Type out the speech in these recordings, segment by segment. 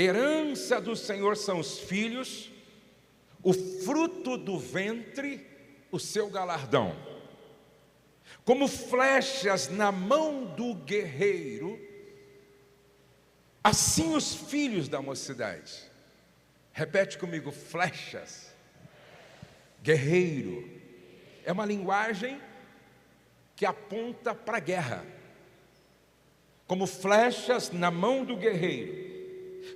Herança do Senhor são os filhos, o fruto do ventre, o seu galardão. Como flechas na mão do guerreiro, assim os filhos da mocidade. Repete comigo: flechas, guerreiro. É uma linguagem que aponta para a guerra. Como flechas na mão do guerreiro.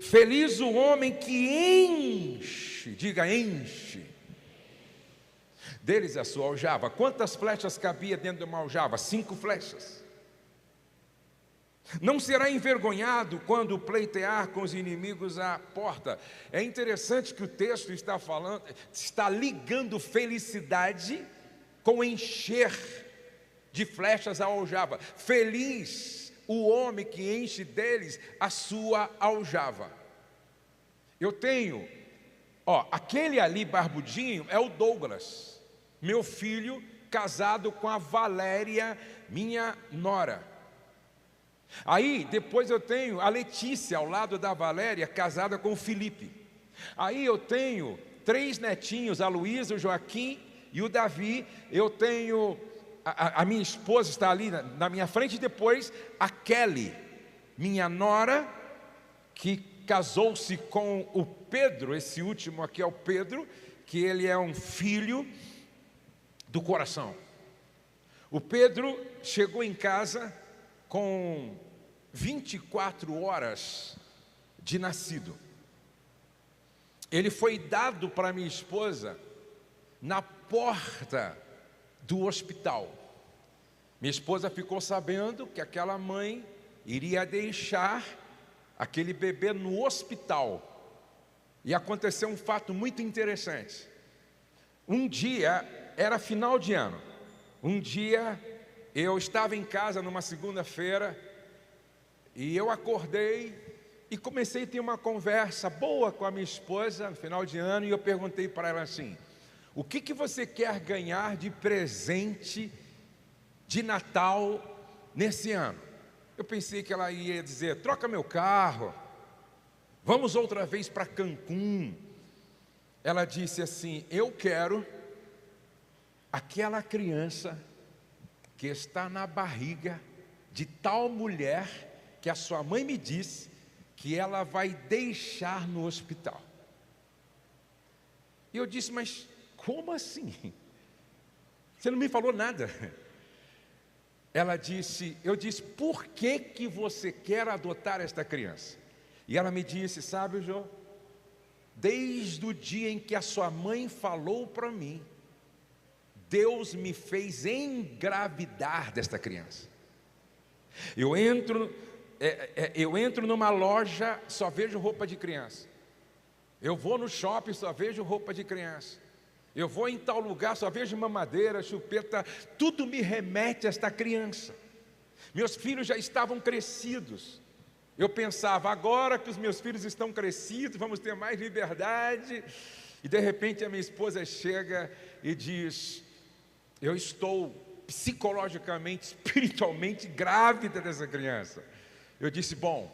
Feliz o homem que enche, diga enche, deles a sua aljava. Quantas flechas cabia dentro de uma aljava? 5 flechas. Não será envergonhado quando pleitear com os inimigos à porta. É interessante que o texto está falando, está ligando felicidade com encher de flechas a aljava. Feliz o homem que enche deles a sua aljava. Eu tenho, aquele ali barbudinho é o Douglas, meu filho, casado com a Valéria, minha nora. Aí depois eu tenho a Letícia ao lado da Valéria, casada com o Felipe. Aí eu tenho 3 netinhos, a Luísa, o Joaquim e o Davi. Eu tenho a minha esposa está ali na minha frente. Depois a Kelly, minha nora, que casou-se com o Pedro. Esse último aqui é o Pedro, que ele é um filho do coração. O Pedro chegou em casa com 24 horas de nascido. Ele foi dado para minha esposa na porta do hospital. Minha esposa ficou sabendo que aquela mãe iria deixar aquele bebê no hospital. E aconteceu um fato muito interessante. Um dia, era final de ano, um dia eu estava em casa numa segunda-feira e eu acordei e comecei a ter uma conversa boa com a minha esposa no final de ano, e eu perguntei para ela assim: o que você quer ganhar de presente de Natal nesse ano? Eu pensei que ela ia dizer: troca meu carro, vamos outra vez para Cancún. Ela disse assim: eu quero aquela criança que está na barriga de tal mulher que a sua mãe me disse que ela vai deixar no hospital. E eu disse: mas como assim? Você não me falou nada. Ela disse, eu disse: por que você quer adotar esta criança? E ela me disse: sabe, Jô, desde o dia em que a sua mãe falou para mim, Deus me fez engravidar desta criança. Eu entro numa loja, só vejo roupa de criança. Eu vou no shopping, só vejo roupa de criança. Eu vou em tal lugar, só vejo mamadeira, chupeta, tudo me remete a esta criança. Meus filhos já estavam crescidos. Eu pensava: agora que os meus filhos estão crescidos, vamos ter mais liberdade. E de repente a minha esposa chega e diz: eu estou psicologicamente, espiritualmente grávida dessa criança. Eu disse: bom,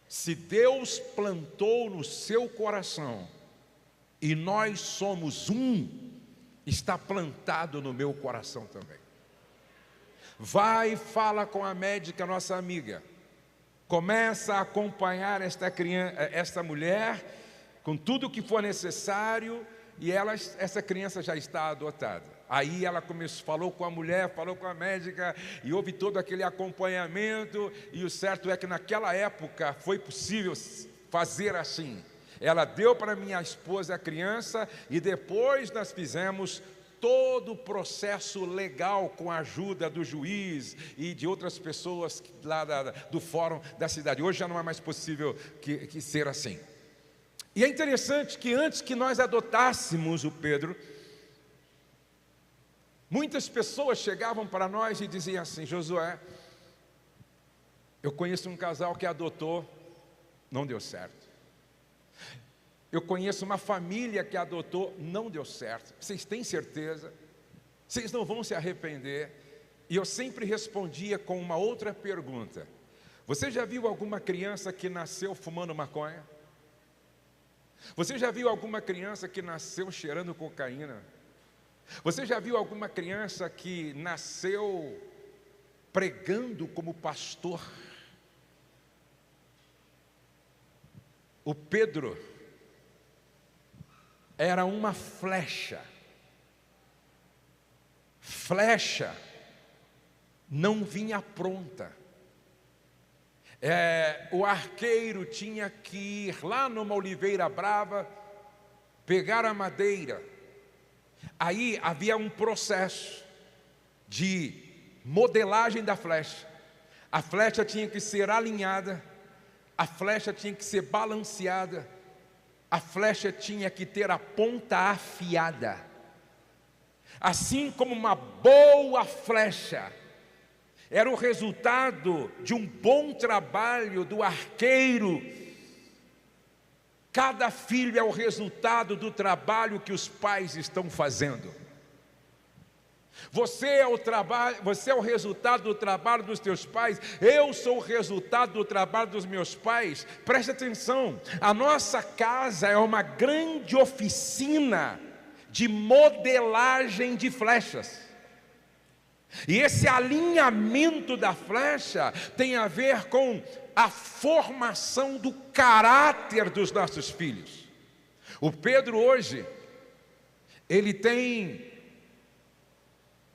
se Deus plantou no seu coração e nós somos um, está plantado no meu coração também. Vai e fala com a médica, nossa amiga. Começa a acompanhar esta mulher com tudo o que for necessário, e essa criança já está adotada. Aí ela falou com a mulher, falou com a médica, e houve todo aquele acompanhamento. E o certo é que naquela época foi possível fazer assim. Ela deu para minha esposa a criança, e depois nós fizemos todo o processo legal com a ajuda do juiz e de outras pessoas lá do fórum da cidade. Hoje já não é mais possível que ser assim. E é interessante que antes que nós adotássemos o Pedro, muitas pessoas chegavam para nós e diziam assim: Josué, eu conheço um casal que adotou, não deu certo. Eu conheço uma família que adotou, não deu certo. Vocês têm certeza? Vocês não vão se arrepender? E eu sempre respondia com uma outra pergunta: Você já viu alguma criança que nasceu fumando maconha? Você já viu alguma criança que nasceu cheirando cocaína? Você já viu alguma criança que nasceu pregando como pastor? O Pedro era uma flecha. Flecha não vinha pronta. O arqueiro tinha que ir lá numa oliveira brava, pegar a madeira. Aí havia um processo de modelagem da flecha. A flecha tinha que ser alinhada, a flecha tinha que ser balanceada, a flecha tinha que ter a ponta afiada. Assim como uma boa flecha era o resultado de um bom trabalho do arqueiro, cada filho é o resultado do trabalho que os pais estão fazendo. Você é o resultado do trabalho dos teus pais. Eu sou o resultado do trabalho dos meus pais. Preste atenção, a nossa casa é uma grande oficina de modelagem de flechas. E esse alinhamento da flecha tem a ver com a formação do caráter dos nossos filhos. O Pedro hoje, ele tem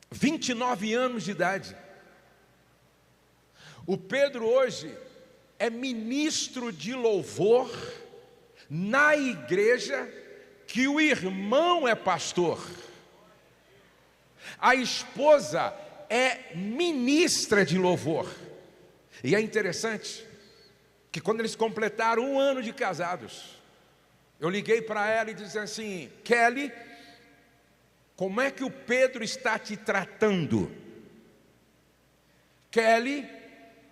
29 anos de idade. O Pedro hoje é ministro de louvor na igreja que o irmão é pastor. A esposa é ministra de louvor. E é interessante que quando eles completaram 1 ano de casados, eu liguei para ela e disse assim: Kelly, como é que o Pedro está te tratando? Kelly,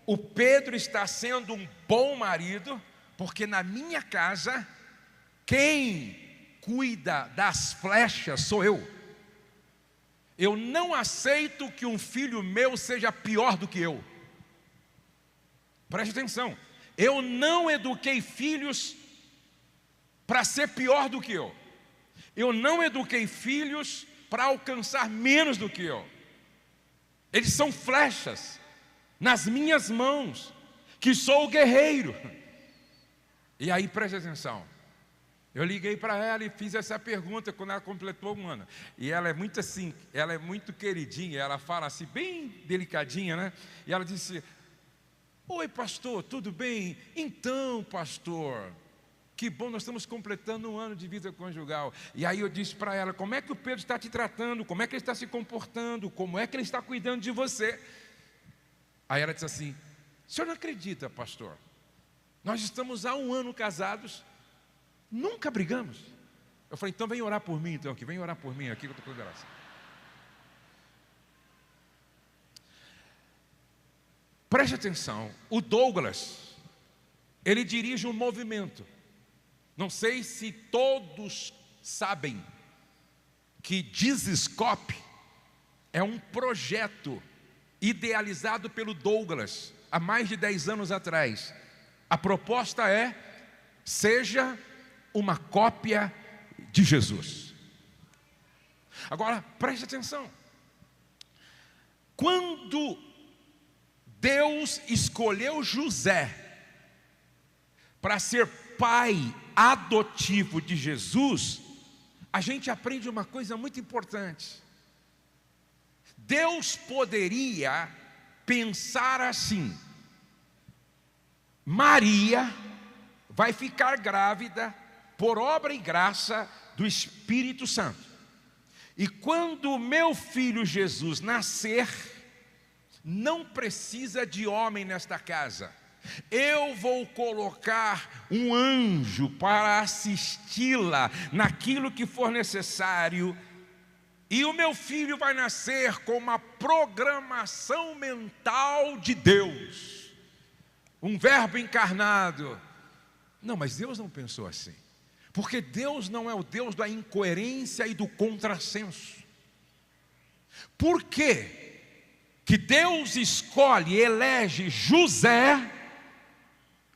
o Pedro está sendo um bom marido, porque na minha casa, quem cuida das flechas sou eu. Eu não aceito que um filho meu seja pior do que eu. Preste atenção, eu não eduquei filhos para ser pior do que eu. Eu não eduquei filhos para alcançar menos do que eu. Eles são flechas nas minhas mãos, que sou o guerreiro. E aí preste atenção, eu liguei para ela e fiz essa pergunta quando ela completou 1 ano. E ela é muito assim, ela é muito queridinha, ela fala assim, bem delicadinha, né? E ela disse: oi pastor, tudo bem? Então pastor, que bom, nós estamos completando 1 ano de vida conjugal. E aí eu disse para ela: como é que o Pedro está te tratando? Como é que ele está se comportando? Como é que ele está cuidando de você? Aí ela disse assim: o senhor não acredita, pastor? Nós estamos há 1 ano casados, nunca brigamos. Eu falei: então vem orar por mim, então, que vem orar por mim aqui que eu estou com graça. Preste atenção, o Douglas, ele dirige um movimento. Não sei se todos sabem que Dizscope é um projeto idealizado pelo Douglas há mais de 10 anos atrás. A proposta é: seja uma cópia de Jesus. Agora, preste atenção. Quando Deus escolheu José para ser pai adotivo de Jesus, a gente aprende uma coisa muito importante. Deus poderia pensar assim: Maria vai ficar grávida por obra e graça do Espírito Santo. E quando o meu filho Jesus nascer, não precisa de homem nesta casa. Eu vou colocar um anjo para assisti-la naquilo que for necessário. E o meu filho vai nascer com uma programação mental de Deus. Um verbo encarnado. Não, mas Deus não pensou assim. Porque Deus não é o Deus da incoerência e do contrassenso. Por quê que Deus escolhe, elege José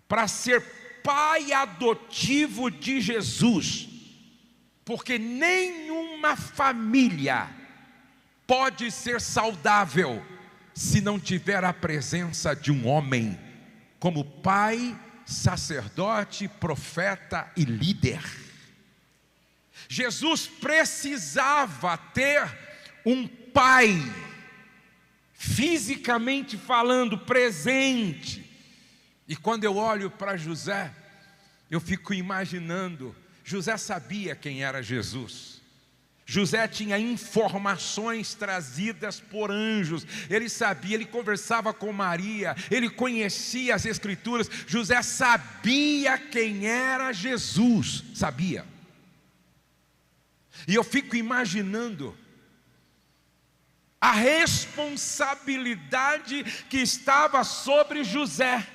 para ser pai adotivo de Jesus, porque nenhuma família pode ser saudável se não tiver a presença de um homem como pai, sacerdote, profeta e líder. Jesus precisava ter um pai, fisicamente falando, presente. E quando eu olho para José, eu fico imaginando, José sabia quem era Jesus. José tinha informações trazidas por anjos. Ele sabia, ele conversava com Maria, ele conhecia as Escrituras. José sabia quem era Jesus, sabia. E eu fico imaginando a responsabilidade que estava sobre José.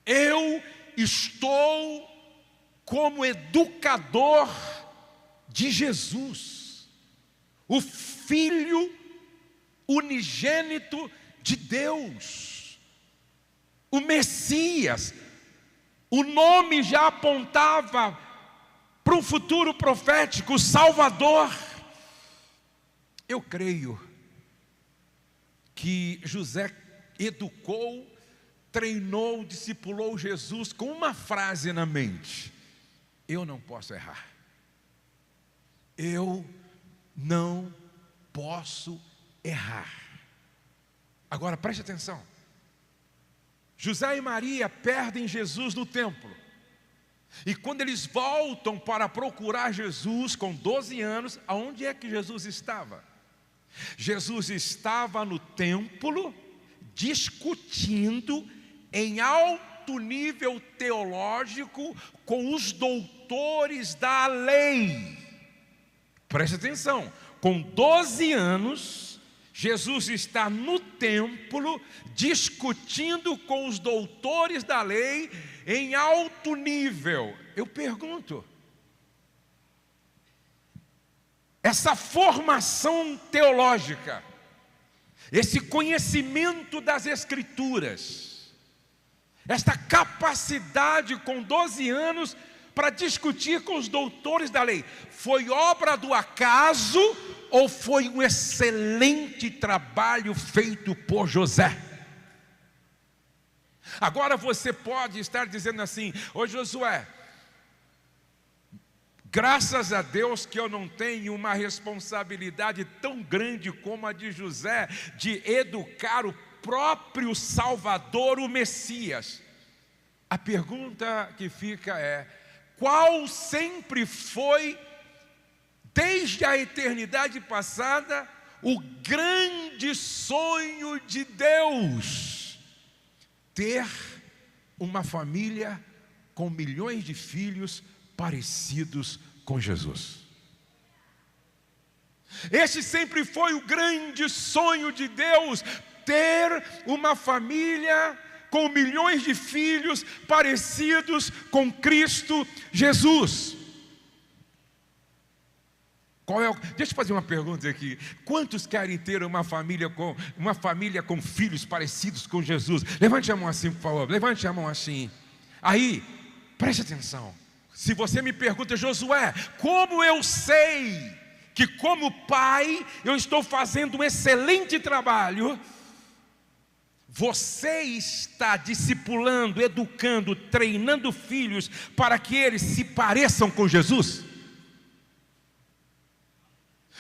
Eu estou como educador de Jesus, o Filho unigênito de Deus, o Messias. O nome já apontava para um futuro profético, o Salvador. Eu creio que José educou, treinou, discipulou Jesus com uma frase na mente: eu não posso errar. Eu não posso errar. Agora preste atenção. José e Maria perdem Jesus no templo. E quando eles voltam para procurar Jesus com 12 anos, aonde é que Jesus estava? Jesus estava no templo, discutindo em alto nível teológico com os doutores da lei. Preste atenção, com 12 anos, Jesus está no templo, discutindo com os doutores da lei em alto nível. Eu pergunto, essa formação teológica, esse conhecimento das Escrituras, esta capacidade com 12 anos para discutir com os doutores da lei, foi obra do acaso ou foi um excelente trabalho feito por José? Agora você pode estar dizendo assim: ô Josué, graças a Deus que eu não tenho uma responsabilidade tão grande como a de José, de educar o próprio Salvador, o Messias. A pergunta que fica é: qual sempre foi, desde a eternidade passada, o grande sonho de Deus? Ter uma família com milhões de filhos parecidos com Jesus. Este sempre foi o grande sonho de Deus, ter uma família com milhões de filhos parecidos com Cristo Jesus. Deixa eu fazer uma pergunta aqui. Quantos querem ter uma família com filhos parecidos com Jesus? Levante a mão assim, por favor. Levante a mão assim. Aí, preste atenção. Se você me pergunta: Josué, como eu sei que como pai eu estou fazendo um excelente trabalho? Você está discipulando, educando, treinando filhos para que eles se pareçam com Jesus?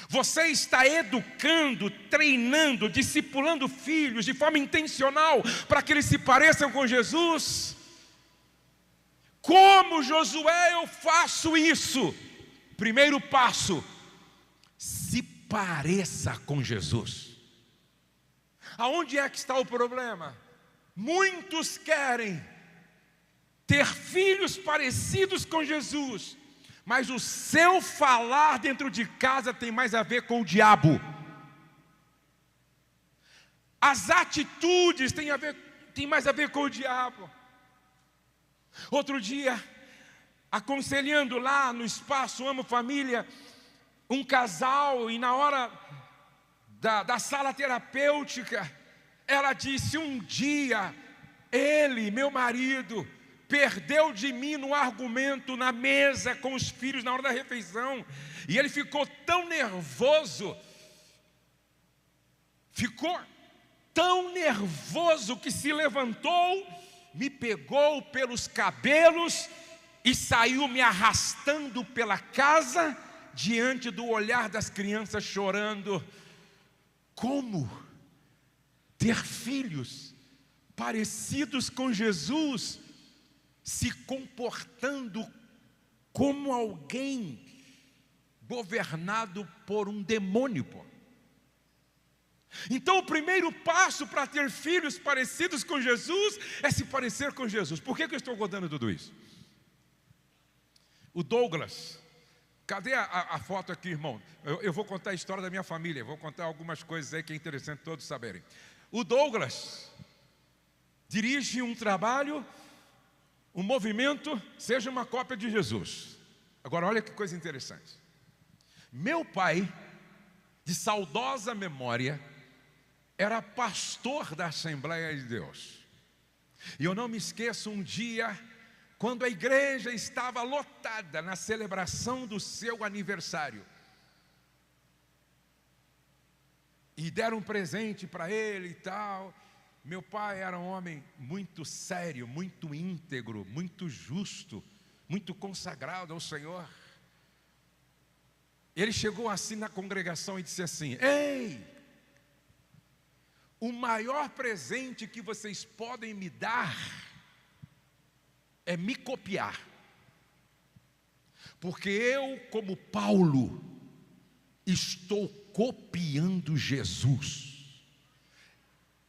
Você está educando, treinando, discipulando filhos de forma intencional para que eles se pareçam com Jesus? Como Josué eu faço isso? Primeiro passo: se pareça com Jesus. Aonde é que está o problema? Muitos querem ter filhos parecidos com Jesus, mas o seu falar dentro de casa tem mais a ver com o diabo. As atitudes têm mais a ver com o diabo. Outro dia, aconselhando lá no espaço Amo Família, um casal, e na hora da sala terapêutica, ela disse: um dia Ele, meu marido, perdeu de mim no argumento na mesa com os filhos na hora da refeição. E ele ficou tão nervoso, que se levantou, me pegou pelos cabelos e saiu me arrastando pela casa, diante do olhar das crianças chorando. Como ter filhos parecidos com Jesus, se comportando como alguém governado por um demônio, pô. Então o primeiro passo para ter filhos parecidos com Jesus é se parecer com Jesus. Por que eu estou contando tudo isso? O Douglas, cadê a foto aqui, irmão? Eu vou contar a história da minha família, vou contar algumas coisas aí que é interessante todos saberem. O Douglas dirige um trabalho, um movimento, seja uma cópia de Jesus. Agora olha que coisa interessante. Meu pai, de saudosa memória, era pastor da Assembleia de Deus. E eu não me esqueço um dia, quando a igreja estava lotada na celebração do seu aniversário. E deram um presente para ele e tal. Meu pai era um homem muito sério, muito íntegro, muito justo, muito consagrado ao Senhor. Ele chegou assim na congregação e disse assim: ei, o maior presente que vocês podem me dar é me copiar. Porque eu, como Paulo, estou copiando Jesus.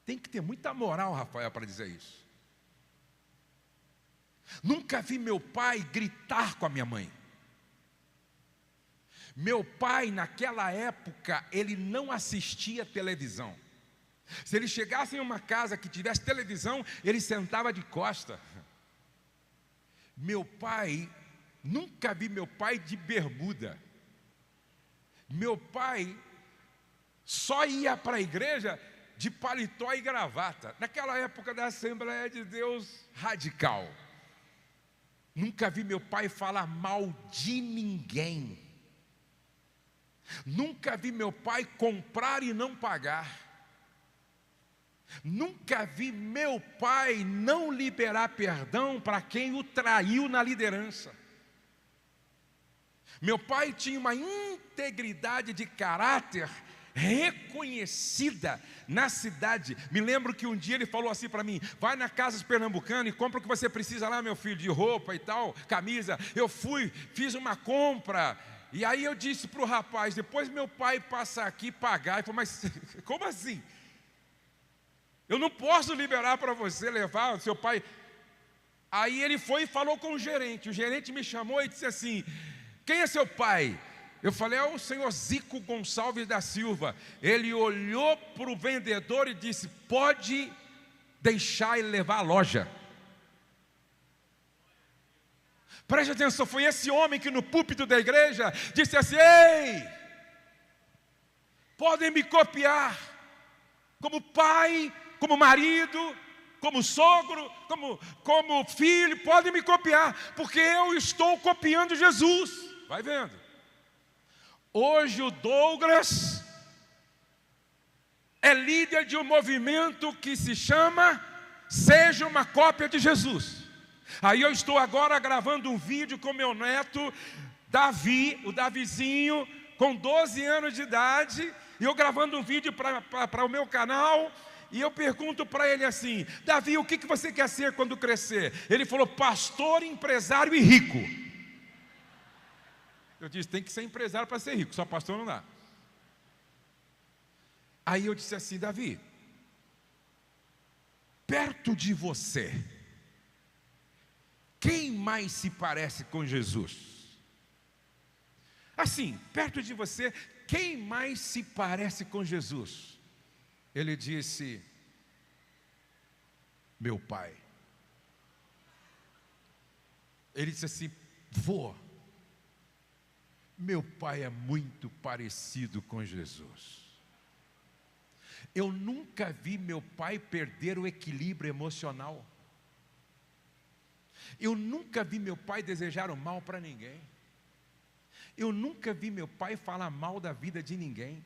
Tem que ter muita moral, Rafael, para dizer isso. Nunca vi meu pai gritar com a minha mãe. Meu pai, naquela época, ele não assistia televisão. Se ele chegasse em uma casa que tivesse televisão, ele sentava de costa. Meu pai, nunca vi meu pai de bermuda. Meu pai só ia para a igreja de paletó e gravata. Naquela época da Assembleia de Deus radical. Nunca vi meu pai falar mal de ninguém. Nunca vi meu pai comprar e não pagar. Nunca vi meu pai não liberar perdão para quem o traiu na liderança. Meu pai tinha uma integridade de caráter reconhecida na cidade. Me lembro que um dia ele falou assim para mim: vai na Casas Pernambucana e compra o que você precisa lá, meu filho, de roupa e tal, camisa. Eu fui, fiz uma compra. E aí eu disse para o rapaz: depois meu pai passa aqui e pagar. Ele falou: mas como assim? Eu não posso liberar para você levar o seu pai. Aí ele foi e falou com o gerente. O gerente me chamou e disse assim: quem é seu pai? Eu falei: é o senhor Zico Gonçalves da Silva. Ele olhou para o vendedor e disse: pode deixar ele levar a loja. Preste atenção, foi esse homem que no púlpito da igreja disse assim: ei, podem me copiar como pai, como marido, como sogro, como filho, podem me copiar, porque eu estou copiando Jesus. Vai vendo. Hoje o Douglas é líder de um movimento que se chama Seja uma Cópia de Jesus. Aí eu estou agora gravando um vídeo com meu neto Davi, o Davizinho, com 12 anos de idade, e eu gravando um vídeo para o meu canal. E eu pergunto para ele assim: Davi, o que você quer ser quando crescer? Ele falou: pastor, empresário e rico. Eu disse: tem que ser empresário para ser rico, só pastor não dá. Aí eu disse assim: Davi, perto de você, quem mais se parece com Jesus? Assim, perto de você, quem mais se parece com Jesus? Ele disse: meu pai. Ele disse assim: vô, meu pai é muito parecido com Jesus. Eu nunca vi meu pai perder o equilíbrio emocional. Eu nunca vi meu pai desejar o mal para ninguém. Eu nunca vi meu pai falar mal da vida de ninguém.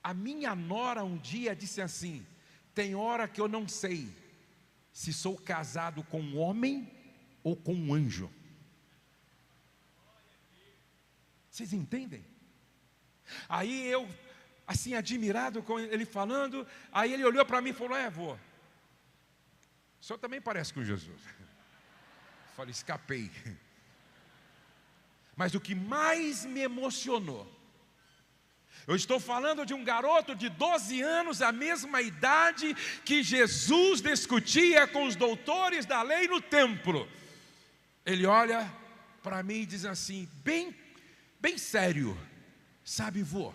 A minha nora um dia disse assim: tem hora que eu não sei se sou casado com um homem ou com um anjo. Vocês entendem? Aí eu, assim, admirado com ele falando, aí ele olhou para mim e falou: vô, o senhor também parece com Jesus. Eu falei: escapei. Mas o que mais me emocionou, eu estou falando de um garoto de 12 anos, a mesma idade que Jesus discutia com os doutores da lei no templo. Ele olha para mim e diz assim, bem sério: sabe, vô,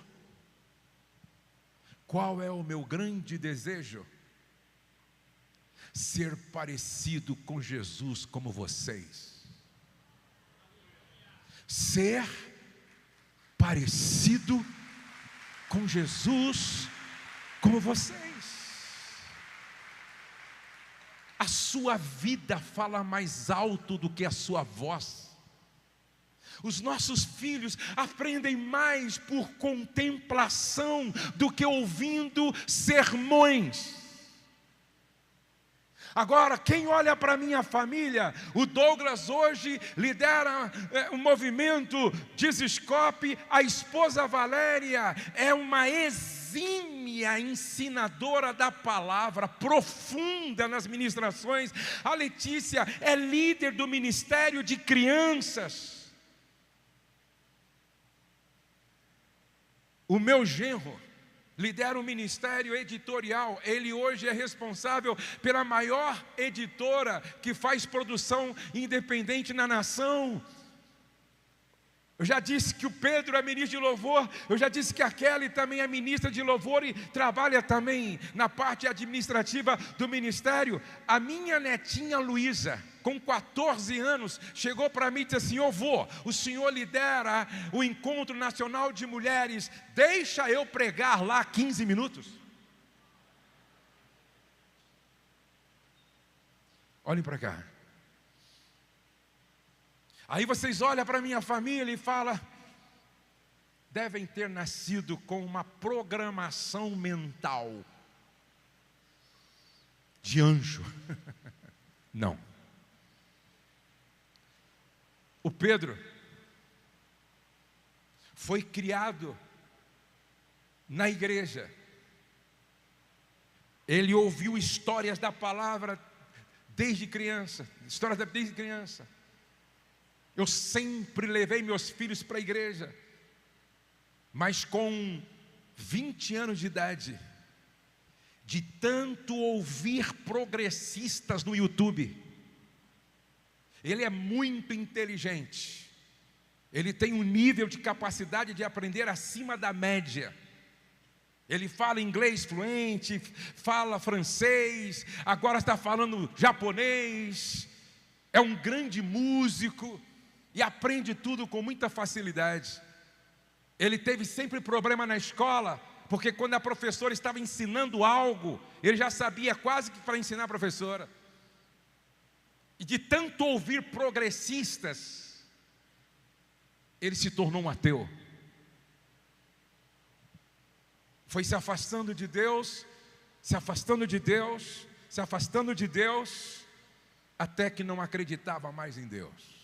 qual é o meu grande desejo? Ser parecido com Jesus como vocês. Ser parecido com Jesus como vocês. A sua vida fala mais alto do que a sua voz. Os nossos filhos aprendem mais por contemplação do que ouvindo sermões. Agora, quem olha para a minha família, o Douglas hoje lidera um movimento Desescope, a esposa Valéria é uma exímia ensinadora da palavra, profunda nas ministrações. A Letícia é líder do ministério de crianças. O meu genro lidera um ministério editorial. Ele hoje é responsável pela maior editora que faz produção independente na nação. Eu já disse que o Pedro é ministro de louvor. Eu já disse que a Kelly também é ministra de louvor e trabalha também na parte administrativa do ministério. A minha netinha Luísa, com 14 anos, chegou para mim e disse assim: vô, o senhor lidera o Encontro Nacional de Mulheres, deixa eu pregar lá 15 minutos. Olhem para cá. Aí vocês olham para a minha família e falam: devem ter nascido com uma programação mental de anjo. Não. O Pedro foi criado na igreja. Ele ouviu histórias da palavra desde criança. Eu sempre levei meus filhos para a igreja. Mas com 20 anos de idade, de tanto ouvir progressistas no YouTube, ele é muito inteligente. Ele tem um nível de capacidade de aprender acima da média. Ele fala inglês fluente, fala francês, agora está falando japonês. É um grande músico e aprende tudo com muita facilidade. Ele teve sempre problema na escola, porque quando a professora estava ensinando algo, ele já sabia quase que para ensinar a professora. E de tanto ouvir progressistas, ele se tornou um ateu. Foi se afastando de Deus, até que não acreditava mais em Deus.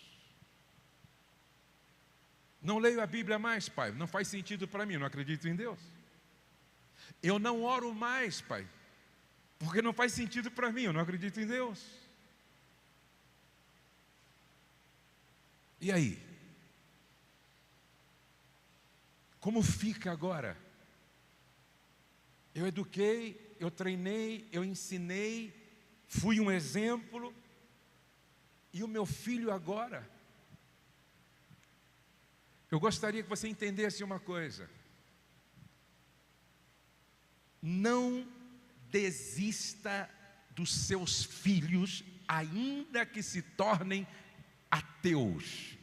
Não leio a Bíblia mais, pai, não faz sentido para mim, não acredito em Deus. Eu não oro mais, pai, porque não faz sentido para mim, eu não acredito em Deus. E aí? Como fica agora? Eu eduquei, eu treinei, eu ensinei, fui um exemplo, e o meu filho agora? Eu gostaria que você entendesse uma coisa: não desista dos seus filhos, ainda que se tornem ateus.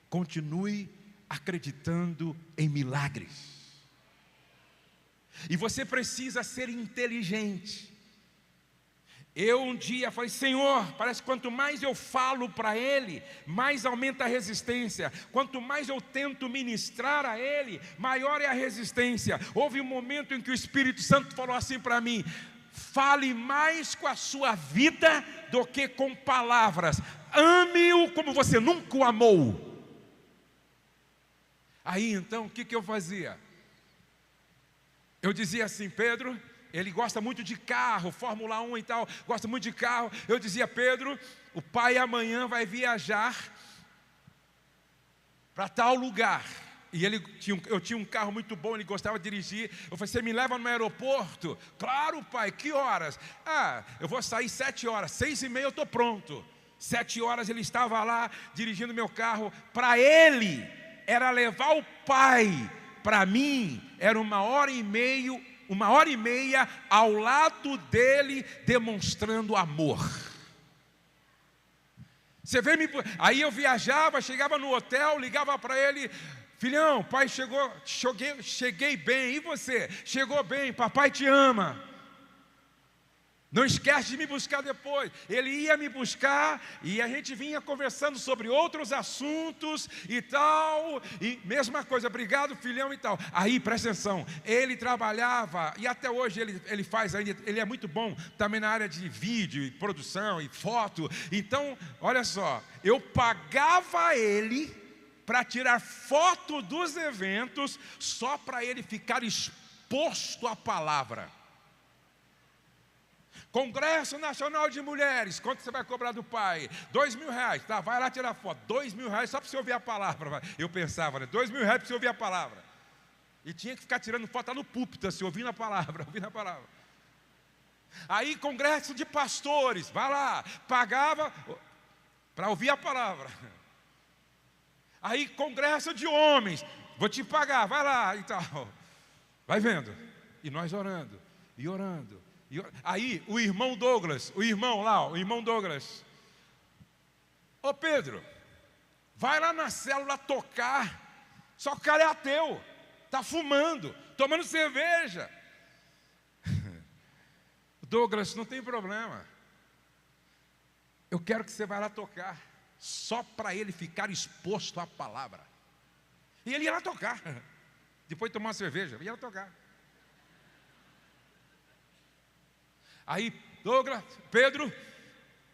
Continue acreditando em milagres. E você precisa ser inteligente. Eu um dia falei: Senhor, parece que quanto mais eu falo para Ele, mais aumenta a resistência. Quanto mais eu tento ministrar a Ele, maior é a resistência. Houve um momento em que o Espírito Santo falou assim para mim: fale mais com a sua vida do que com palavras. Ame-o como você nunca o amou. Aí então, o que eu fazia? Eu dizia assim: Pedro, ele gosta muito de carro, Fórmula 1 e tal, gosta muito de carro. Eu dizia: Pedro, o pai amanhã vai viajar para tal lugar. E eu tinha um carro muito bom, ele gostava de dirigir. Eu falei: você me leva no aeroporto? Claro, pai, que horas? Eu vou sair 7 horas, 6h30 eu estou pronto. 7 horas ele estava lá, dirigindo meu carro. Para ele, era levar o pai. Para mim, era 1h30 ao lado dele, demonstrando amor. Você vê me... Aí eu viajava, chegava no hotel, ligava para ele: filhão, pai chegou, cheguei bem, e você? Chegou bem, papai te ama. Não esquece de me buscar depois. Ele ia me buscar e a gente vinha conversando sobre outros assuntos e tal. E mesma coisa: obrigado, filhão e tal. Aí, presta atenção, ele trabalhava, e até hoje ele faz ainda, ele é muito bom também na área de vídeo, e produção e foto. Então, olha só, eu pagava ele para tirar foto dos eventos, só para ele ficar exposto à palavra. Congresso Nacional de Mulheres, quanto você vai cobrar do pai? R$2.000, tá, vai lá tirar foto. R$2.000 só para você ouvir a palavra. Eu pensava, né? R$2.000 para você ouvir a palavra. E tinha que ficar tirando foto lá no púlpito, assim, ouvindo a palavra, ouvindo a palavra. Aí, congresso de pastores, vai lá, pagava para ouvir a palavra. Aí, congresso de homens, vou te pagar, vai lá e tal. Vai vendo. E nós orando, e orando. Aí o irmão Douglas, o irmão Douglas: ô Pedro, vai lá na célula tocar. Só que o cara é ateu, está fumando, tomando cerveja. Douglas, não tem problema, eu quero que você vá lá tocar, só para ele ficar exposto à palavra. E ele ia lá tocar, depois de tomar uma cerveja, ia lá tocar. Aí, Douglas, Pedro,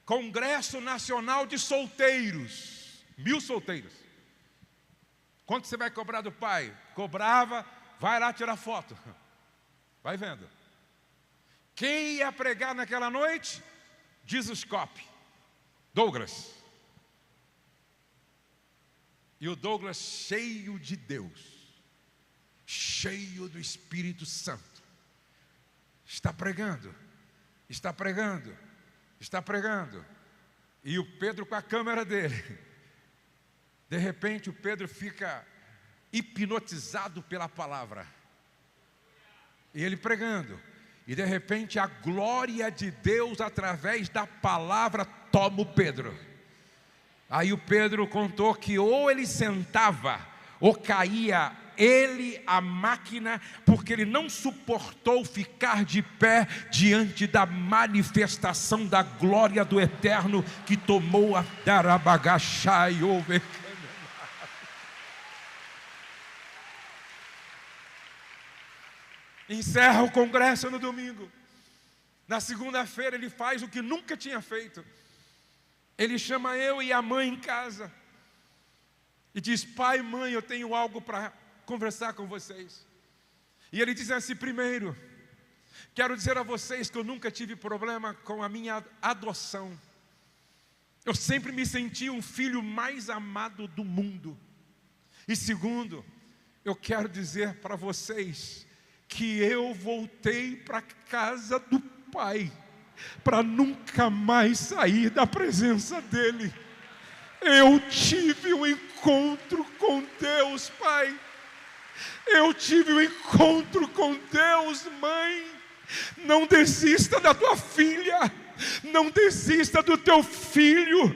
Congresso Nacional de Solteiros, 1000 solteiros. Quanto você vai cobrar do pai? Cobrava, vai lá tirar foto. Vai vendo. Quem ia pregar naquela noite? Jesus Cop, Douglas. E o Douglas cheio de Deus, cheio do Espírito Santo, está pregando. Está pregando, está pregando. E o Pedro com a câmera dele. De repente o Pedro fica hipnotizado pela palavra. E ele pregando. E de repente a glória de Deus através da palavra toma o Pedro. Aí o Pedro contou que ou ele sentava ou caía ele, a máquina, porque ele não suportou ficar de pé diante da manifestação da glória do Eterno que tomou a Darabagachai. Encerra o congresso no domingo. Na segunda-feira ele faz o que nunca tinha feito. Ele chama eu e a mãe em casa e diz: pai, mãe, eu tenho algo para conversar com vocês. E ele diz assim: primeiro, quero dizer a vocês que eu nunca tive problema com a minha adoção. Eu sempre me senti um filho mais amado do mundo. E segundo, eu quero dizer para vocês que eu voltei para a casa do Pai para nunca mais sair da presença dele. Eu tive um encontro com Deus, pai. Eu tive um encontro com Deus, mãe. Não desista da tua filha. Não desista do teu filho.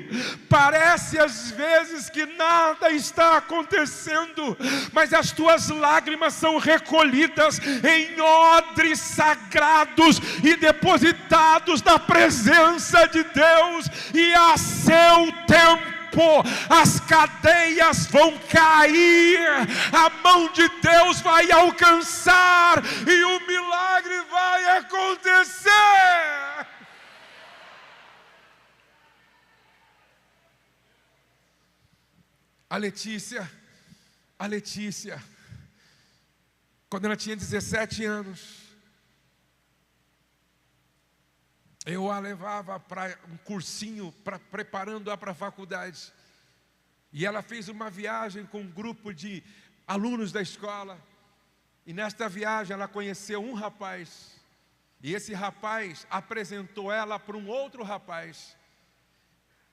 Parece às vezes que nada está acontecendo, mas as tuas lágrimas são recolhidas em odres sagrados e depositados na presença de Deus, e a seu tempo as cadeias vão cair, a mão de Deus vai alcançar e o milagre vai acontecer. A Letícia, quando ela tinha 17 anos, eu a levava para um cursinho, preparando-a para a faculdade. E ela fez uma viagem com um grupo de alunos da escola. E nesta viagem ela conheceu um rapaz. E esse rapaz apresentou ela para um outro rapaz.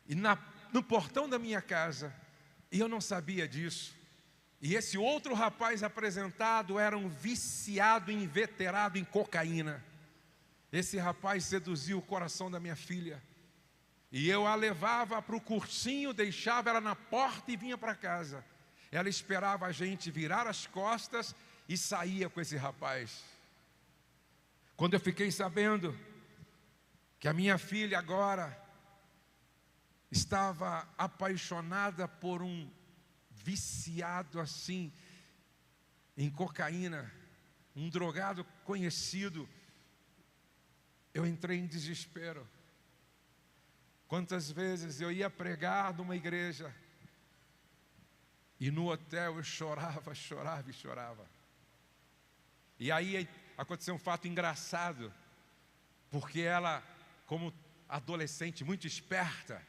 E no portão da minha casa, e eu não sabia disso. E esse outro rapaz apresentado era um viciado, inveterado em cocaína. Esse rapaz seduziu o coração da minha filha. E eu a levava para o cursinho, deixava ela na porta e vinha para casa. Ela esperava a gente virar as costas e saía com esse rapaz. Quando eu fiquei sabendo que a minha filha agora estava apaixonada por um viciado assim em cocaína, um drogado conhecido, eu entrei em desespero. Quantas vezes eu ia pregar numa igreja e no hotel eu chorava. E aí aconteceu um fato engraçado, porque ela, como adolescente muito esperta,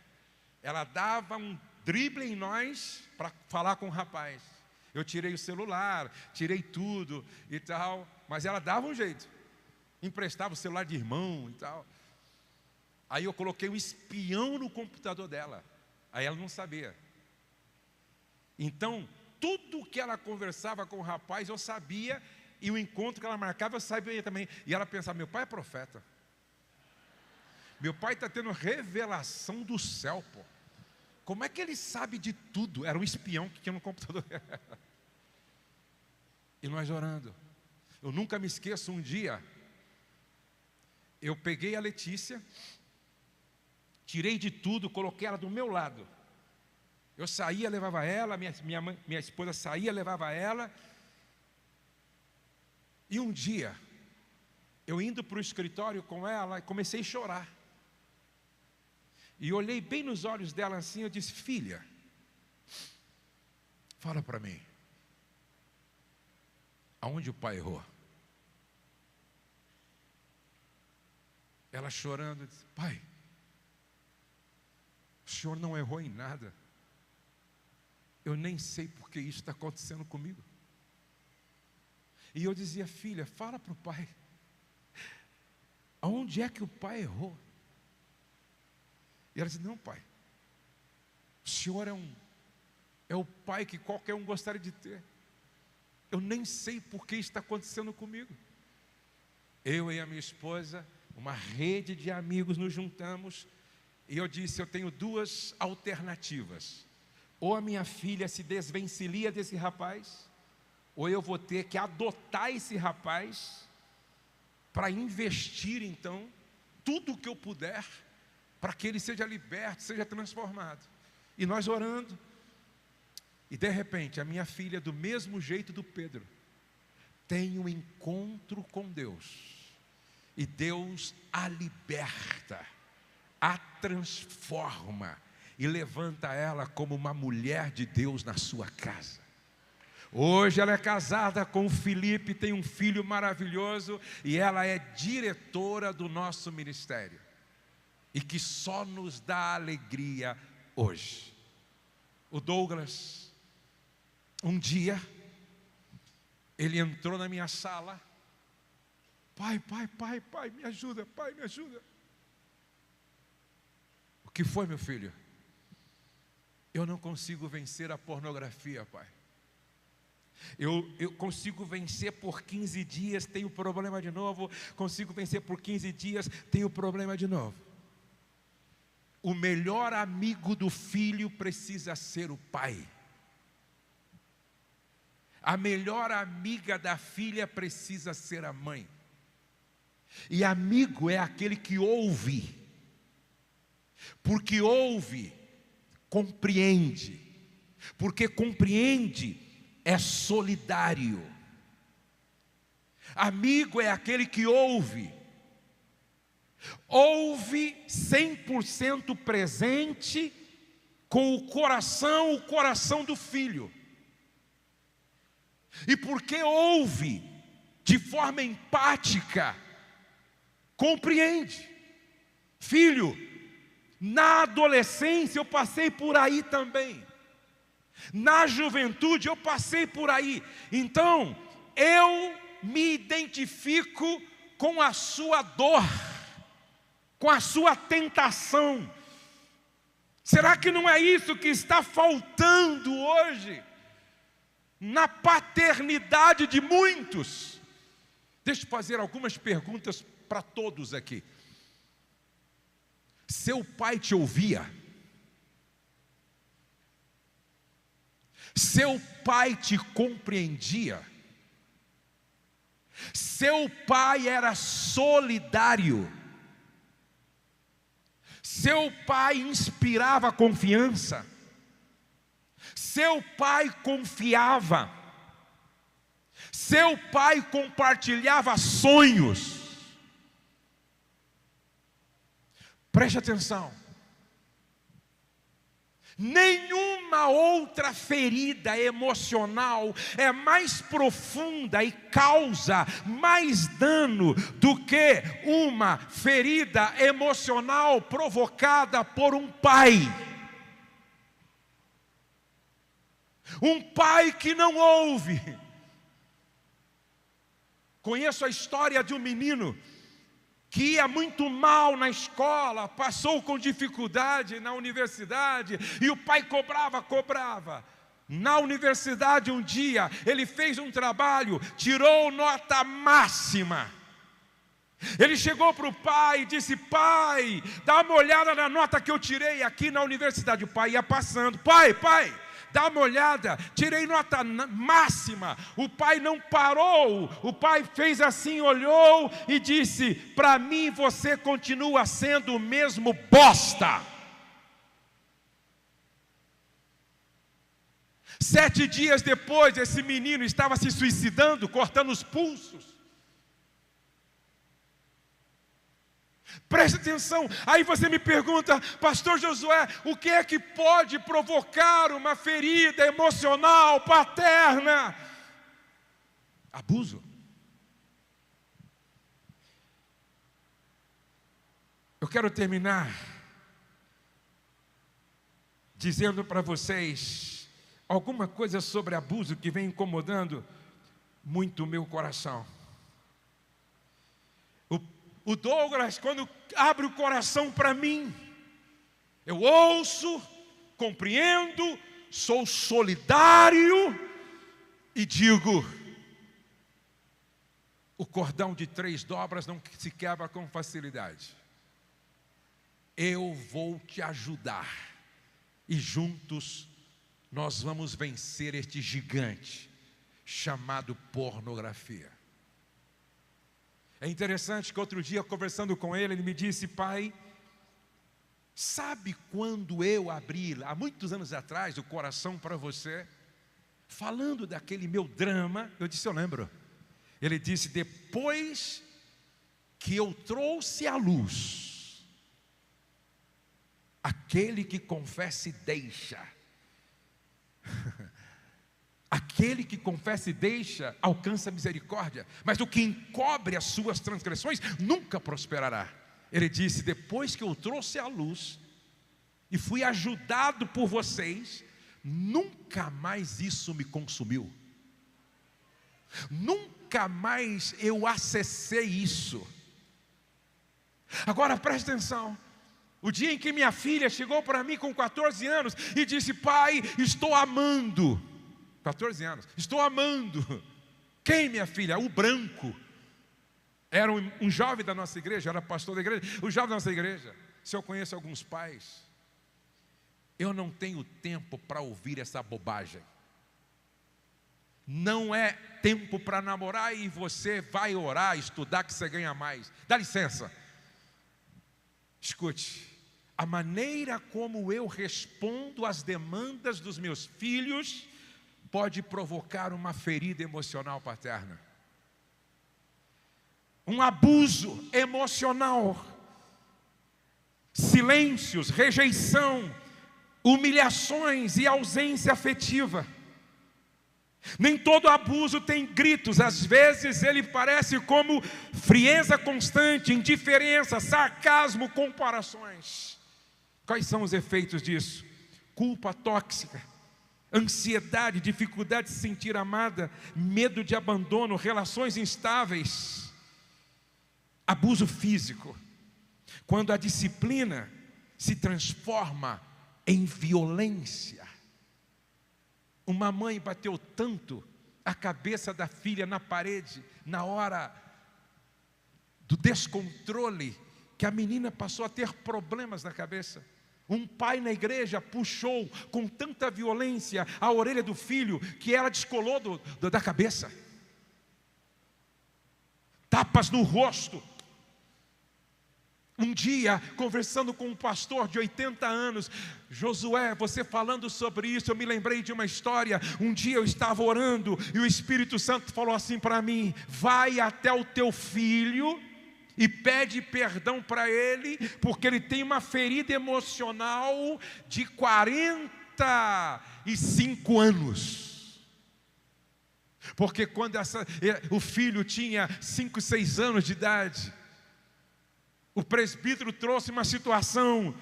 ela dava um drible em nós para falar com o rapaz. Eu tirei o celular, tirei tudo e tal, mas ela dava um jeito. Emprestava o celular de irmão e tal. Aí eu coloquei um espião no computador dela. Aí ela não sabia. Então, tudo que ela conversava com o rapaz, eu sabia. E o encontro que ela marcava, eu sabia também. E ela pensava, meu pai é profeta. Meu pai está tendo revelação do céu, pô. Como é que ele sabe de tudo? Era um espião que tinha no computador dela. E nós orando. Eu nunca me esqueço, um dia eu peguei a Letícia, tirei de tudo, coloquei ela do meu lado. Eu saía, levava ela, minha esposa saía, levava ela. E um dia, eu indo para o escritório com ela, comecei a chorar. E olhei bem nos olhos dela assim, eu disse, filha, fala para mim, aonde o pai errou? Ela chorando, disse, pai, o senhor não errou em nada. Eu nem sei porque isso está acontecendo comigo. E eu dizia, filha, fala para o pai, aonde é que o pai errou? E ela disse, não, pai, o senhor é o pai que qualquer um gostaria de ter. Eu nem sei porque isso está acontecendo comigo. Eu e a minha esposa, uma rede de amigos, nos juntamos. E eu disse, eu tenho duas alternativas. Ou a minha filha se desvencilha desse rapaz, ou eu vou ter que adotar esse rapaz para investir então tudo o que eu puder para que ele seja liberto, seja transformado. E nós orando, e de repente a minha filha, do mesmo jeito do Pedro, tem um encontro com Deus, e Deus a liberta, a transforma, e levanta ela como uma mulher de Deus na sua casa. Hoje ela é casada com o Felipe, tem um filho maravilhoso, e ela é diretora do nosso ministério, e que só nos dá alegria hoje. O Douglas, um dia, ele entrou na minha sala, pai, me ajuda, pai, me ajuda. O que foi, meu filho? Eu não consigo vencer a pornografia, pai. Eu consigo vencer por 15 dias, tenho problema de novo. Consigo vencer por 15 dias, tenho problema de novo. o melhor amigo do filho precisa ser o pai. A melhor amiga da filha precisa ser a mãe. E amigo é aquele que ouve. Porque ouve, compreende. Porque compreende, é solidário. Amigo é aquele que ouve. Ouve 100% presente, com o coração do filho. E porque ouve de forma empática, compreende. Filho, na adolescência eu passei por aí também. Na juventude eu passei por aí. Então, eu me identifico com a sua dor, com a sua tentação. Será que não é isso que está faltando hoje na paternidade de muitos? Deixa eu fazer algumas perguntas para todos aqui. Seu pai te ouvia? Seu pai te compreendia? Seu pai era solidário? Seu pai inspirava confiança? Seu pai confiava? Seu pai compartilhava sonhos? Preste atenção. Nenhuma outra ferida emocional é mais profunda e causa mais dano do que uma ferida emocional provocada por um pai. Um pai que não ouve. Conheço a história de um menino que ia muito mal na escola, passou com dificuldade na universidade, e o pai cobrava. Na universidade um dia, ele fez um trabalho, tirou nota máxima. Ele chegou para o pai e disse: pai, dá uma olhada na nota que eu tirei aqui na universidade. O pai ia passando: pai, dá uma olhada, tirei nota máxima. O pai não parou, o pai fez assim, olhou e disse: para mim você continua sendo o mesmo bosta. 7 dias depois, esse menino estava se suicidando, cortando os pulsos. Preste atenção. Aí você me pergunta: pastor Josué, o que é que pode provocar uma ferida emocional paterna? Abuso. Eu quero terminar dizendo para vocês alguma coisa sobre abuso que vem incomodando muito o meu coração. O Douglas, quando abre o coração para mim, eu ouço, compreendo, sou solidário e digo: o cordão de 3 dobras não se quebra com facilidade. Eu vou te ajudar e juntos nós vamos vencer este gigante chamado pornografia. É interessante que outro dia, conversando com ele, ele me disse: pai, sabe quando eu abri, há muitos anos atrás, o coração para você, falando daquele meu drama? Eu disse: eu lembro. Ele disse: depois que eu trouxe à luz, aquele que confessa e deixa, aquele que confessa e deixa alcança misericórdia, mas o que encobre as suas transgressões nunca prosperará. Ele disse: depois que eu trouxe à luz e fui ajudado por vocês, nunca mais isso me consumiu. Nunca mais eu acessei isso. Agora preste atenção. O dia em que minha filha chegou para mim com 14 anos e disse: pai, estou amando. 14 anos, estou amando. Quem, minha filha? O branco. Era um jovem da nossa igreja, era pastor da igreja, o jovem da nossa igreja. Se eu conheço alguns pais, eu não tenho tempo para ouvir essa bobagem. Não é tempo para namorar e você vai orar, estudar que você ganha mais. Dá licença. Escute, a maneira como eu respondo às demandas dos meus filhos pode provocar uma ferida emocional paterna. Um abuso emocional. Silêncios, rejeição, humilhações e ausência afetiva. Nem todo abuso tem gritos, às vezes ele parece como frieza constante, indiferença, sarcasmo, comparações. Quais são os efeitos disso? Culpa tóxica, ansiedade, dificuldade de se sentir amada, medo de abandono, relações instáveis, abuso físico. Quando a disciplina se transforma em violência. Uma mãe bateu tanto a cabeça da filha na parede, na hora do descontrole, que a menina passou a ter problemas na cabeça. Um pai na igreja puxou com tanta violência a orelha do filho, que ela descolou da cabeça. Tapas no rosto. Um dia, conversando com um pastor de 80 anos, Josué, você falando sobre isso, eu me lembrei de uma história. Um dia eu estava orando e o Espírito Santo falou assim para mim: vai até o teu filho e pede perdão para ele, porque ele tem uma ferida emocional de 45 anos. Porque quando o filho tinha 5, 6 anos de idade, o presbítero trouxe uma situação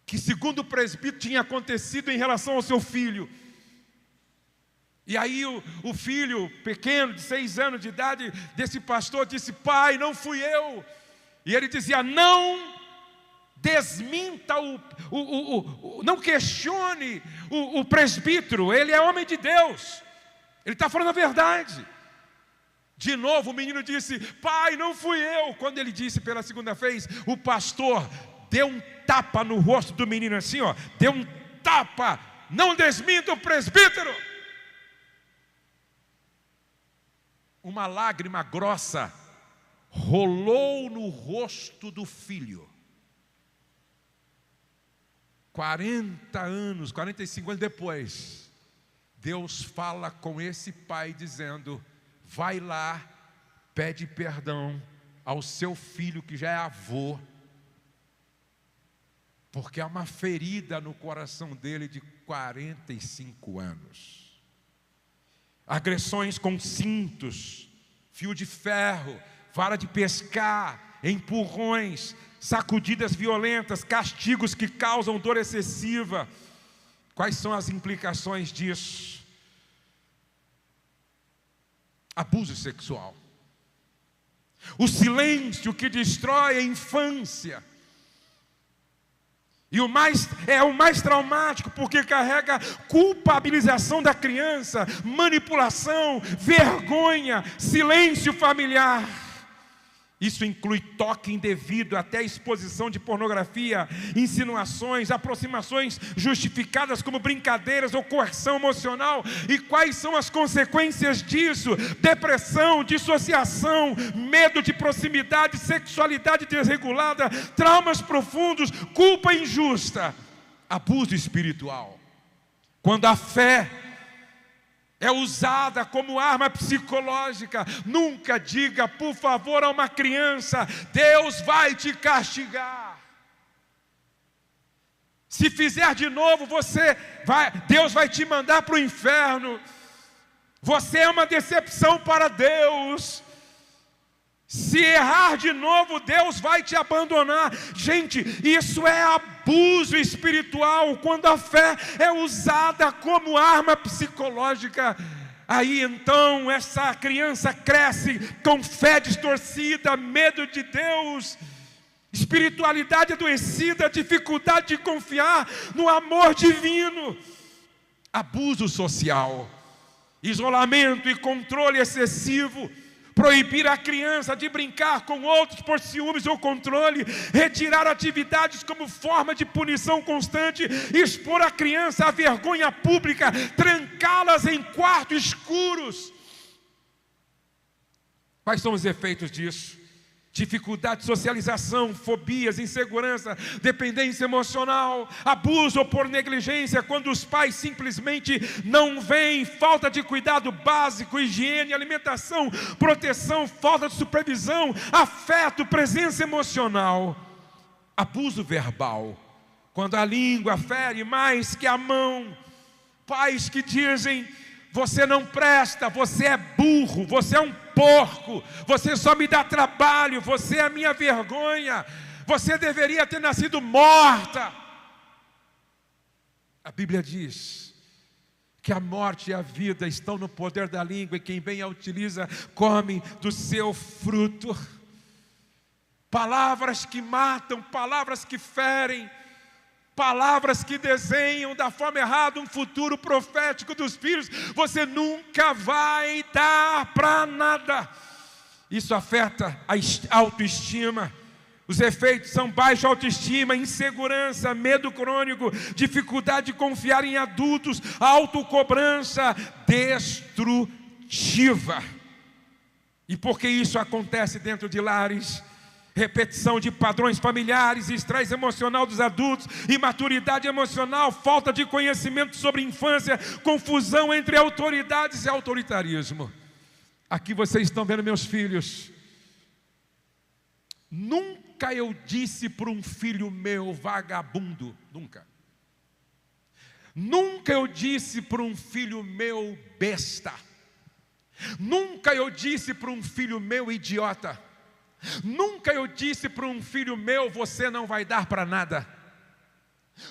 que, segundo o presbítero, tinha acontecido em relação ao seu filho. E aí o filho pequeno, de 6 anos de idade, desse pastor, disse: pai, não fui eu. E ele dizia: não desminta, não questione o presbítero, ele é homem de Deus, ele está falando a verdade. De novo o menino disse: pai, não fui eu. Quando ele disse pela segunda vez, o pastor deu um tapa no rosto do menino assim, ó, deu um tapa: não desminta o presbítero. Uma lágrima grossa rolou no rosto do filho. 40 anos, 45 anos depois, Deus fala com esse pai dizendo: vai lá, pede perdão ao seu filho que já é avô, porque há uma ferida no coração dele de 45 anos. Agressões com cintos, fio de ferro, vara de pescar, empurrões, sacudidas violentas, castigos que causam dor excessiva. Quais são as implicações disso? Abuso sexual. O silêncio que destrói a infância. E o mais traumático, porque carrega culpabilização da criança, manipulação, vergonha, silêncio familiar. Isso inclui toque indevido, até exposição de pornografia, insinuações, aproximações justificadas como brincadeiras ou coerção emocional. E quais são as consequências disso? Depressão, dissociação, medo de proximidade, sexualidade desregulada, traumas profundos, culpa injusta, abuso espiritual. Quando a fé é usada como arma psicológica, nunca diga, por favor, a uma criança: Deus vai te castigar. Se fizer de novo, Deus vai te mandar para o inferno. Você é uma decepção para Deus. Se errar de novo, Deus vai te abandonar. Gente, isso é abuso espiritual, quando a fé é usada como arma psicológica. Aí então essa criança cresce com fé distorcida, medo de Deus, espiritualidade adoecida, dificuldade de confiar no amor divino. Abuso social, isolamento e controle excessivo, proibir a criança de brincar com outros por ciúmes ou controle, retirar atividades como forma de punição constante, expor a criança à vergonha pública, trancá-las em quartos escuros. Quais são os efeitos disso? Dificuldade de socialização, fobias, insegurança, dependência emocional, abuso por negligência, quando os pais simplesmente não veem, falta de cuidado básico, higiene, alimentação, proteção, falta de supervisão, afeto, presença emocional, abuso verbal, quando a língua fere mais que a mão, pais que dizem: você não presta, você é burro, você é um porco, você só me dá trabalho, você é a minha vergonha, você deveria ter nascido morta. A Bíblia diz que a morte e a vida estão no poder da língua, e quem bem a utiliza come do seu fruto. Palavras que matam, palavras que ferem, palavras que desenham da forma errada um futuro profético dos filhos, você nunca vai dar para nada. Isso afeta a autoestima. Os efeitos são baixa autoestima, insegurança, medo crônico, dificuldade de confiar em adultos, autocobrança destrutiva. E por que isso acontece dentro de lares? Repetição de padrões familiares, estresse emocional dos adultos, imaturidade emocional, falta de conhecimento sobre infância, confusão entre autoridades e autoritarismo. Aqui vocês estão vendo meus filhos. Nunca eu disse para um filho meu vagabundo, nunca. Nunca eu disse para um filho meu besta. Nunca eu disse para um filho meu idiota. Nunca eu disse para um filho meu: você não vai dar para nada.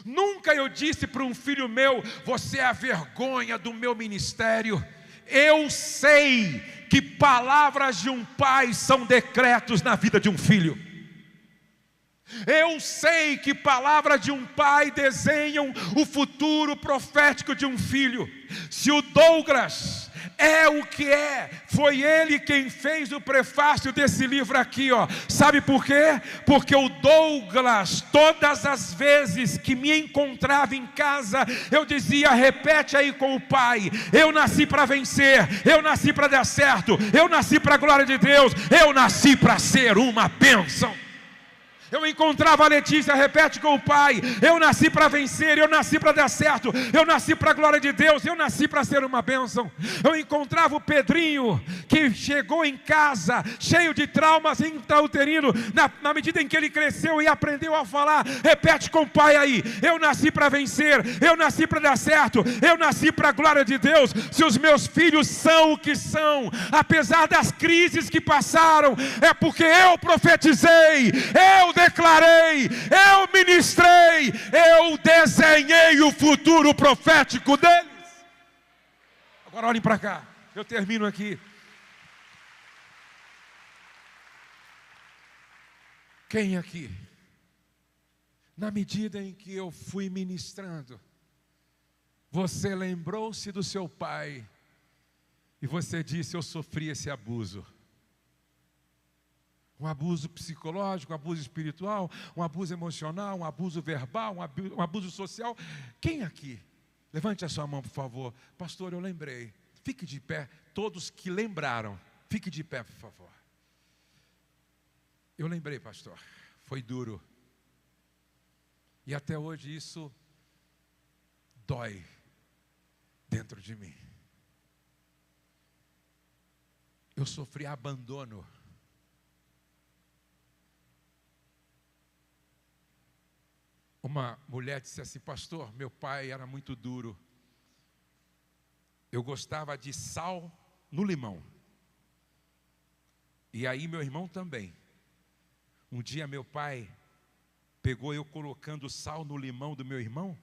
Nunca eu disse para um filho meu: você é a vergonha do meu ministério. Eu sei que palavras de um pai são decretos na vida de um filho. Eu sei que palavras de um pai desenham o futuro profético de um filho. Se o Douglas é o que é, foi ele quem fez o prefácio desse livro aqui, ó. Sabe por quê? Porque o Douglas, todas as vezes que me encontrava em casa, eu dizia: repete aí com o pai: eu nasci para vencer, eu nasci para dar certo, eu nasci para a glória de Deus, eu nasci para ser uma bênção. Eu encontrava a Letícia: repete com o pai: eu nasci para vencer, eu nasci para dar certo, eu nasci para a glória de Deus, eu nasci para ser uma bênção. Eu encontrava o Pedrinho, que chegou em casa cheio de traumas intrauterino, na medida em que ele cresceu e aprendeu a falar: repete com o pai aí: eu nasci para vencer, eu nasci para dar certo, eu nasci para a glória de Deus. Se os meus filhos são o que são, apesar das crises que passaram, é porque eu profetizei, eu declarei, eu ministrei, eu desenhei o futuro profético deles. Agora olhem para cá, eu termino aqui. Quem aqui, na medida em que eu fui ministrando, você lembrou-se do seu pai e você disse: eu sofri esse abuso? Um abuso psicológico, um abuso espiritual, um abuso emocional, um abuso verbal, um abuso social. Quem aqui? Levante a sua mão, por favor. Pastor, eu lembrei. Fique de pé. Todos que lembraram, fique de pé, por favor. Eu lembrei, pastor. Foi duro. E até hoje isso dói dentro de mim. Eu sofri abandono. Uma mulher disse assim: pastor, meu pai era muito duro. Eu gostava de sal no limão. E aí meu irmão também. Um dia meu pai pegou eu colocando sal no limão do meu irmão.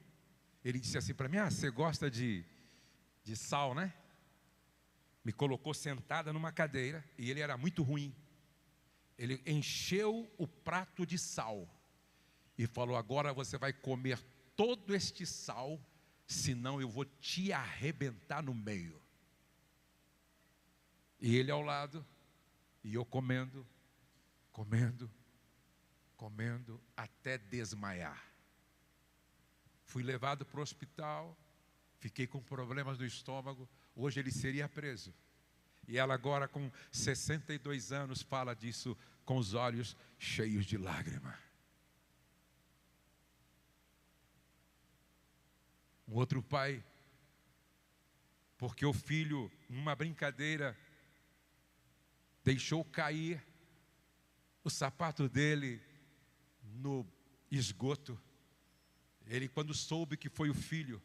Ele disse assim para mim: ah, você gosta de sal, né? Me colocou sentada numa cadeira, e ele era muito ruim. Ele encheu o prato de sal e falou: agora você vai comer todo este sal, senão eu vou te arrebentar no meio. E ele ao lado, E eu comendo, até desmaiar. Fui levado para o hospital, fiquei com problemas no estômago. Hoje ele seria preso. E ela agora com 62 anos fala disso com os olhos cheios de lágrima. Um outro pai, porque o filho, numa brincadeira, deixou cair o sapato dele no esgoto. Ele, quando soube que foi o filho,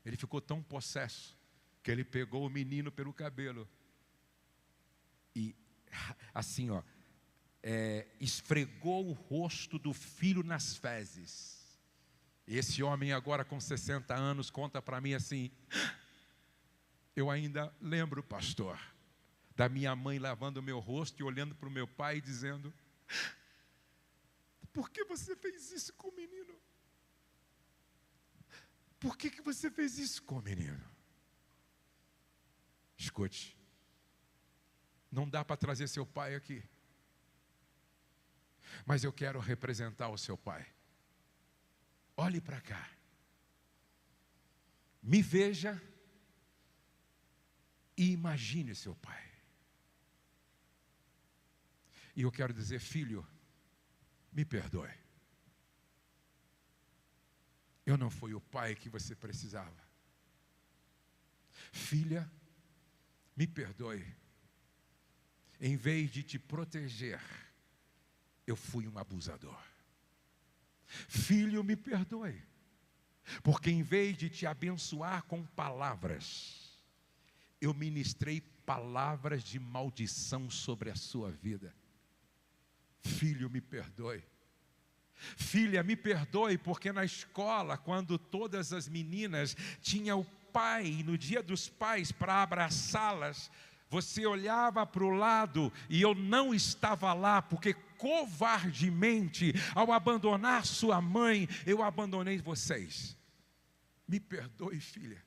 ele ficou tão possesso que ele pegou o menino pelo cabelo e assim, esfregou o rosto do filho nas fezes. Esse homem agora com 60 anos conta para mim assim: eu ainda lembro, pastor, da minha mãe lavando o meu rosto e olhando para o meu pai e dizendo: por que você fez isso com o menino? Por que você fez isso com o menino? Escute, não dá para trazer seu pai aqui, mas eu quero representar o seu pai. Olhe para cá, me veja e imagine seu pai. E eu quero dizer: filho, me perdoe. Eu não fui o pai que você precisava. Filha, me perdoe. Em vez de te proteger, eu fui um abusador. Filho, me perdoe. Porque em vez de te abençoar com palavras, eu ministrei palavras de maldição sobre a sua vida. Filho, me perdoe. Filha, me perdoe, porque na escola, quando todas as meninas tinham o pai, no dia dos pais, para abraçá-las, você olhava para o lado e eu não estava lá, porque covardemente, ao abandonar sua mãe, eu abandonei vocês. Me perdoe, filha.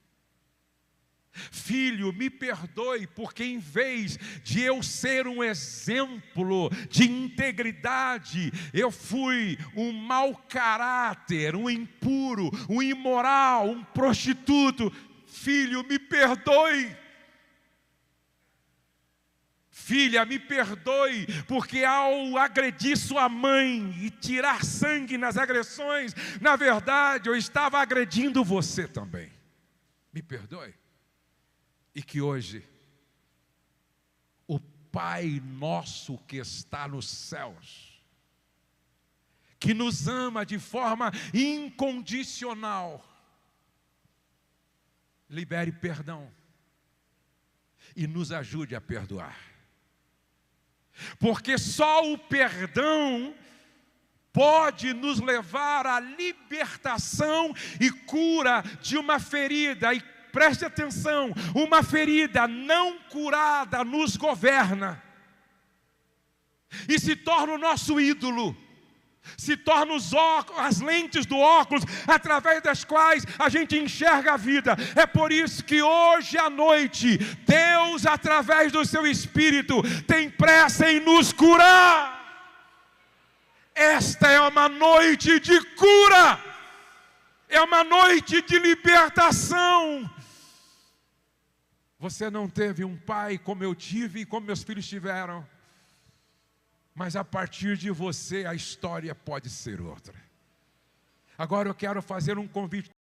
Filho, me perdoe, porque em vez de eu ser um exemplo de integridade, eu fui um mau caráter, um impuro, um imoral, um prostituto. Filho, me perdoe. Filha, me perdoe, porque ao agredir sua mãe e tirar sangue nas agressões, na verdade eu estava agredindo você também. Me perdoe. E que hoje, o Pai nosso que está nos céus, que nos ama de forma incondicional, libere perdão e nos ajude a perdoar. Porque só o perdão pode nos levar à libertação e cura de uma ferida. E preste atenção, uma ferida não curada nos governa e se torna o nosso ídolo, se torna as lentes do óculos através das quais a gente enxerga a vida. É por isso que hoje à noite, Deus, através do seu Espírito, tem pressa em nos curar. Esta é uma noite de cura, é uma noite de libertação. Você não teve um pai como eu tive e como meus filhos tiveram, mas a partir de você a história pode ser outra. Agora eu quero fazer um convite.